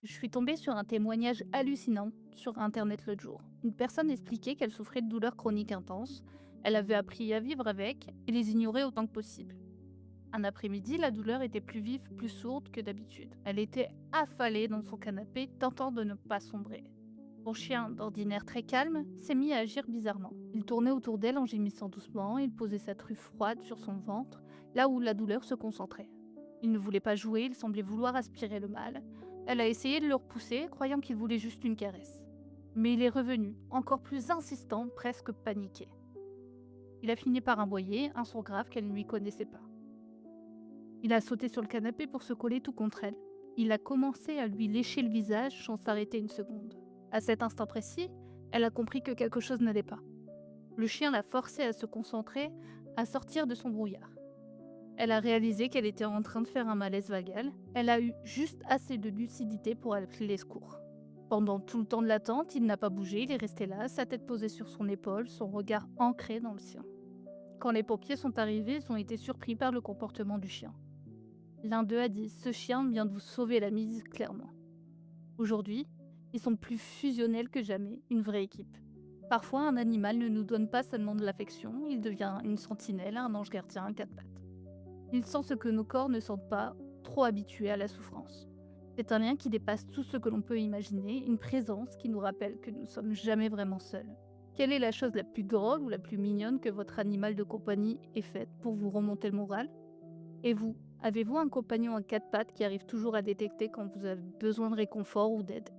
Je suis tombée sur un témoignage hallucinant sur Internet l'autre jour. Une personne expliquait qu'elle souffrait de douleurs chroniques intenses. Elle avait appris à vivre avec et les ignorer autant que possible. Un après-midi, la douleur était plus vive, plus sourde que d'habitude. Elle était affalée dans son canapé, tentant de ne pas sombrer. Son chien, d'ordinaire très calme, s'est mis à agir bizarrement. Il tournait autour d'elle en gémissant doucement, il posait sa truffe froide sur son ventre, là où la douleur se concentrait. Il ne voulait pas jouer, il semblait vouloir aspirer le mal. Elle a essayé de le repousser, croyant qu'il voulait juste une caresse. Mais il est revenu, encore plus insistant, presque paniqué. Il a fini par aboyer, un son grave qu'elle ne lui connaissait pas. Il a sauté sur le canapé pour se coller tout contre elle. Il a commencé à lui lécher le visage sans s'arrêter une seconde. À cet instant précis, elle a compris que quelque chose n'allait pas. Le chien l'a forcée à se concentrer, à sortir de son brouillard. Elle a réalisé qu'elle était en train de faire un malaise vagal. Elle a eu juste assez de lucidité pour appeler les secours. Pendant tout le temps de l'attente, il n'a pas bougé, il est resté là, sa tête posée sur son épaule, son regard ancré dans le sien. Quand les pompiers sont arrivés, ils ont été surpris par le comportement du chien. L'un d'eux a dit: «Ce chien vient de vous sauver la mise, clairement». Aujourd'hui, ils sont plus fusionnels que jamais, une vraie équipe. Parfois, un animal ne nous donne pas seulement de l'affection, il devient une sentinelle, un ange gardien, un quatre pattes. Il sent ce que nos corps ne sentent pas, trop habitués à la souffrance. C'est un lien qui dépasse tout ce que l'on peut imaginer, une présence qui nous rappelle que nous ne sommes jamais vraiment seuls. Quelle est la chose la plus drôle ou la plus mignonne que votre animal de compagnie ait faite pour vous remonter le moral? Et vous, avez-vous un compagnon à quatre pattes qui arrive toujours à détecter quand vous avez besoin de réconfort ou d'aide?